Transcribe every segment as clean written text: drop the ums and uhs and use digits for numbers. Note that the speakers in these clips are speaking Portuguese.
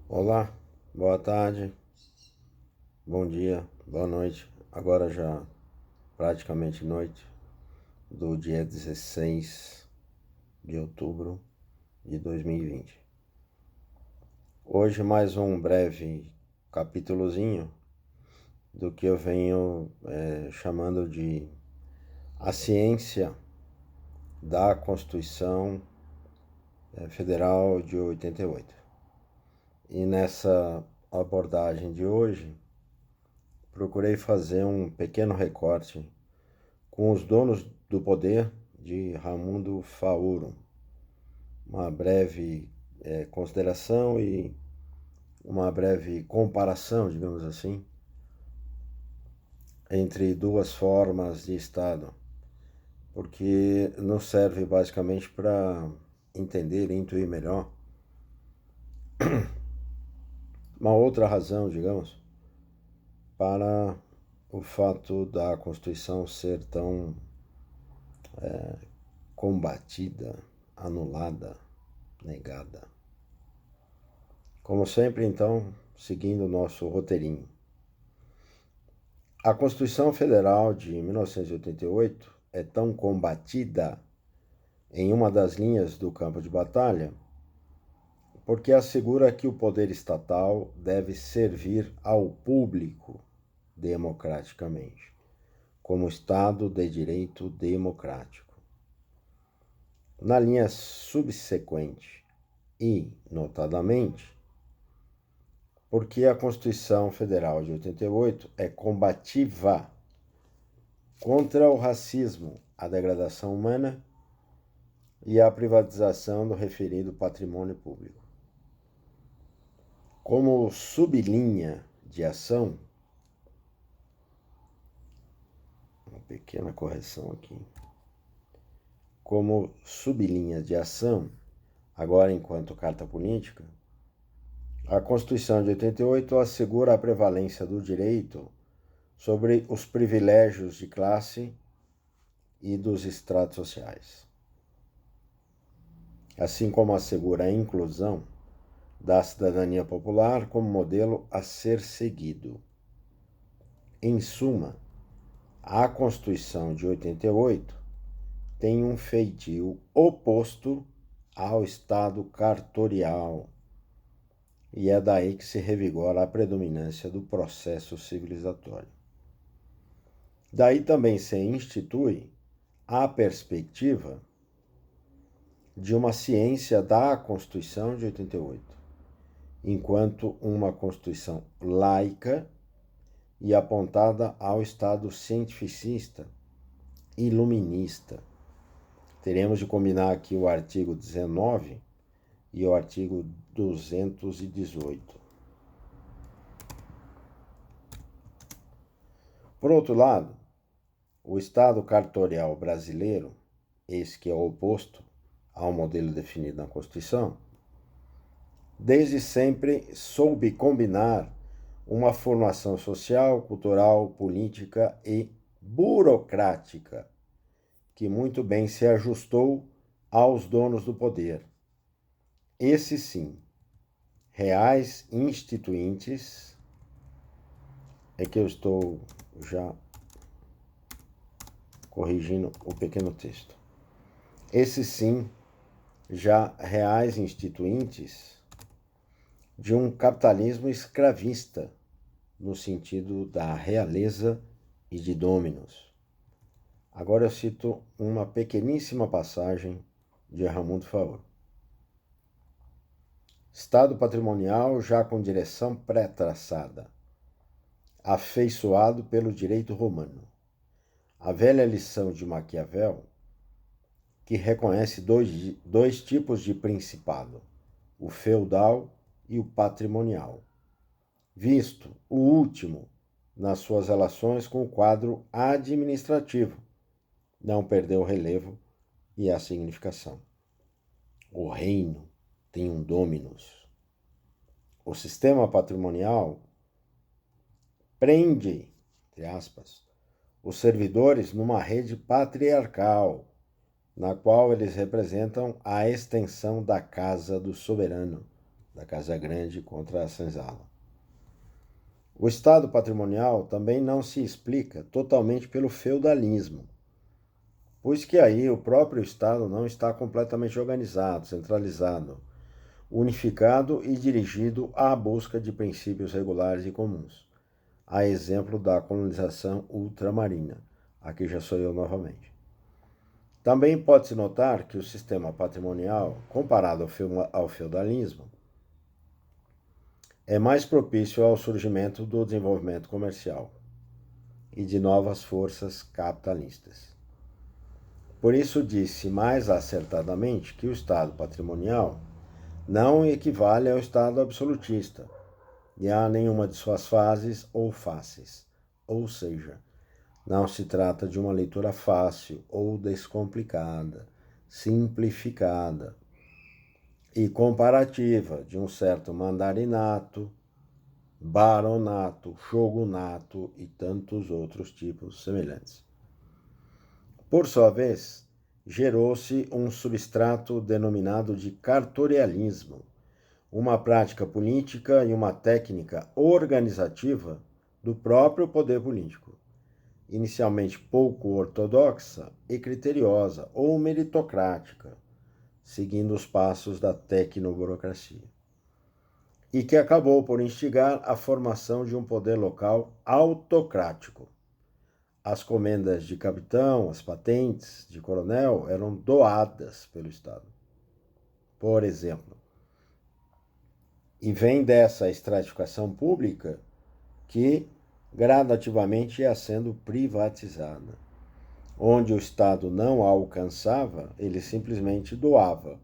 Olá, boa tarde, bom dia, boa noite. Agora já praticamente noite do dia 16 de outubro de 2020. Hoje mais um breve capítulozinho do que eu venho chamando de a ciência da Constituição Federal de 88. E nessa abordagem de hoje, procurei fazer um pequeno recorte com os donos do poder de Raimundo Faoro. Uma breve consideração e uma breve comparação, digamos assim, entre duas formas de Estado, porque nos serve basicamente para entender e intuir melhor uma outra razão, digamos, para o fato da Constituição ser tão combatida, anulada, negada. Como sempre, então, seguindo o nosso roteirinho. A Constituição Federal de 1988 é tão combatida em uma das linhas do campo de batalha porque assegura que o poder estatal deve servir ao público democraticamente, como Estado de direito democrático. Na linha subsequente e, notadamente, porque a Constituição Federal de 88 é combativa contra o racismo, a degradação humana e a privatização do referido patrimônio público. Como sublinha de ação, uma pequena correção aqui, como sublinha de ação, agora enquanto carta política, a Constituição de 88 assegura a prevalência do direito sobre os privilégios de classe e dos estratos sociais, assim como assegura a inclusão da cidadania popular como modelo a ser seguido. Em suma, a Constituição de 88 tem um feitio oposto ao Estado cartorial, e é daí que se revigora a predominância do processo civilizatório. Daí também se institui a perspectiva de uma ciência da Constituição de 88, enquanto uma Constituição laica e apontada ao Estado cientificista, iluminista. Teremos de combinar aqui o artigo 19 e o artigo 218. Por outro lado, o Estado cartorial brasileiro, esse que é o oposto ao modelo definido na Constituição, desde sempre soube combinar uma formação social, cultural, política e burocrática que muito bem se ajustou aos donos do poder. Esses sim, reais instituintes, é que eu estou já corrigindo o pequeno texto. Esses sim, já reais instituintes de um capitalismo escravista, no sentido da realeza e de dominos. Agora eu cito uma pequeníssima passagem de Raimundo Faoro. Estado patrimonial já com direção pré-traçada, afeiçoado pelo direito romano. A velha lição de Maquiavel, que reconhece dois tipos de principado, o feudal e o patrimonial, visto o último nas suas relações com o quadro administrativo, não perdeu o relevo e a significação. O reino tem um dominus. O sistema patrimonial prende, entre aspas, os servidores numa rede patriarcal, na qual eles representam a extensão da casa do soberano, da Casa Grande contra a senzala. O Estado patrimonial também não se explica totalmente pelo feudalismo, pois que aí o próprio Estado não está completamente organizado, centralizado, unificado e dirigido à busca de princípios regulares e comuns, a exemplo da colonização ultramarina. Aqui já sou eu novamente. Também pode-se notar que o sistema patrimonial, comparado ao feudalismo, é mais propício ao surgimento do desenvolvimento comercial e de novas forças capitalistas. Por isso disse mais acertadamente que o Estado patrimonial não equivale ao Estado absolutista, e a nenhuma de suas fases ou faces, ou seja, não se trata de uma leitura fácil ou descomplicada, simplificada e comparativa de um certo mandarinato, baronato, shogunato e tantos outros tipos semelhantes. Por sua vez, gerou-se um substrato denominado de cartorialismo, uma prática política e uma técnica organizativa do próprio poder político, inicialmente pouco ortodoxa e criteriosa ou meritocrática, seguindo os passos da tecnoburocracia, e que acabou por instigar a formação de um poder local autocrático. As comendas de capitão, as patentes de coronel eram doadas pelo Estado, por exemplo. E vem dessa estratificação pública que gradativamente ia sendo privatizada. Onde o Estado não a alcançava, ele simplesmente doava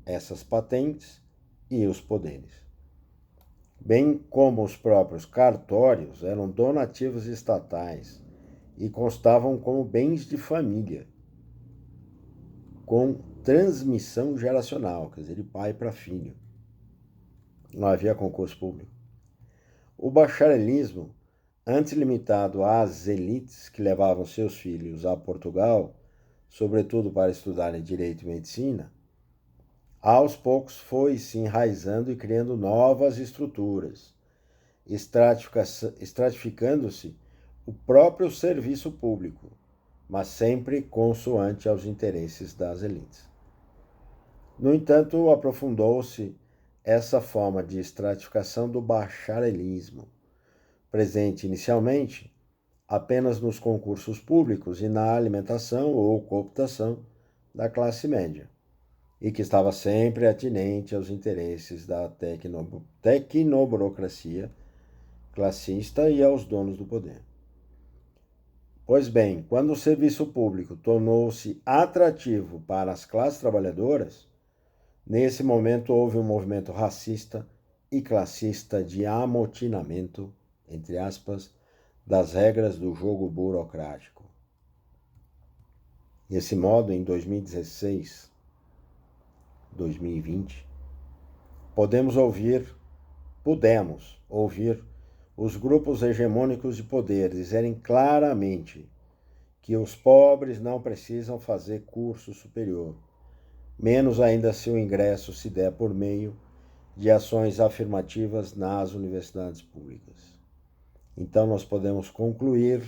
essas patentes e os poderes. Bem como os próprios cartórios eram donativos estatais e constavam como bens de família, com transmissão geracional, quer dizer, de pai para filho. Não havia concurso público. O bacharelismo, antes limitado às elites que levavam seus filhos a Portugal, sobretudo para estudarem direito e medicina, aos poucos foi se enraizando e criando novas estruturas, estratificando-se o próprio serviço público, mas sempre consoante aos interesses das elites. No entanto, aprofundou-se essa forma de estratificação do bacharelismo, presente inicialmente apenas nos concursos públicos e na alimentação ou cooptação da classe média, e que estava sempre atinente aos interesses da tecnoburocracia classista e aos donos do poder. Pois bem, quando o serviço público tornou-se atrativo para as classes trabalhadoras, nesse momento houve um movimento racista e classista de amotinamento, entre aspas, das regras do jogo burocrático. Desse modo, em 2016, 2020, pudemos ouvir os grupos hegemônicos de poder dizerem claramente que os pobres não precisam fazer curso superior, menos ainda se o ingresso se der por meio de ações afirmativas nas universidades públicas. Então, nós podemos concluir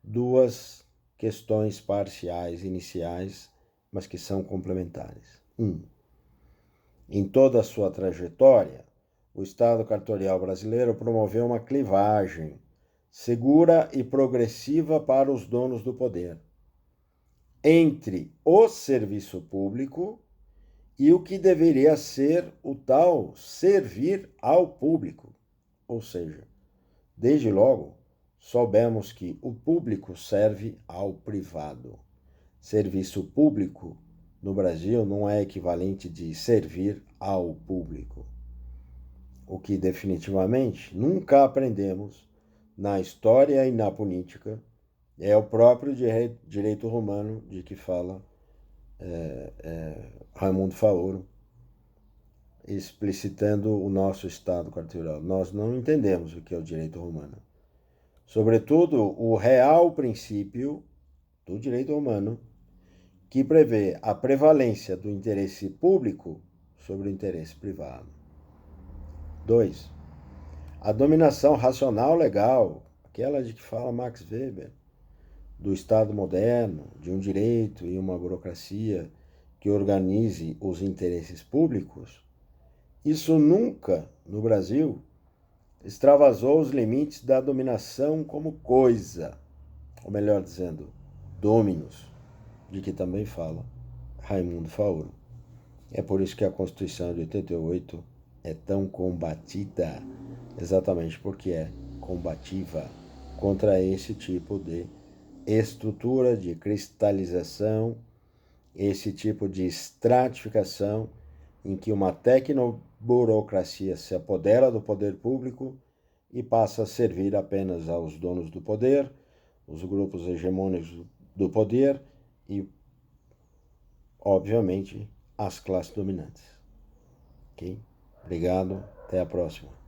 duas questões parciais iniciais, mas que são complementares. Em toda a sua trajetória, o Estado cartorial brasileiro promoveu uma clivagem segura e progressiva para os donos do poder entre o serviço público e o que deveria ser o tal servir ao público. Ou seja, desde logo, soubemos que o público serve ao privado. Serviço público no Brasil não é equivalente de servir ao público. O que definitivamente nunca aprendemos na história e na política é o próprio direito romano de que fala Raimundo Faoro, explicitando o nosso Estado cartorial. Nós não entendemos o que é o direito romano. Sobretudo, o real princípio do direito romano, que prevê a prevalência do interesse público sobre o interesse privado. 2. A dominação racional legal, aquela de que fala Max Weber, do Estado moderno, de um direito e uma burocracia que organize os interesses públicos, isso nunca, no Brasil, extravasou os limites da dominação como coisa, ou melhor dizendo, dominus, de que também fala Raimundo Faoro. É por isso que a Constituição de 88 é tão combatida, exatamente porque é combativa contra esse tipo de estrutura de cristalização, esse tipo de estratificação em que uma tecnoburocracia se apodera do poder público e passa a servir apenas aos donos do poder, os grupos hegemônicos do poder e, obviamente, às classes dominantes. Ok? Obrigado, até a próxima.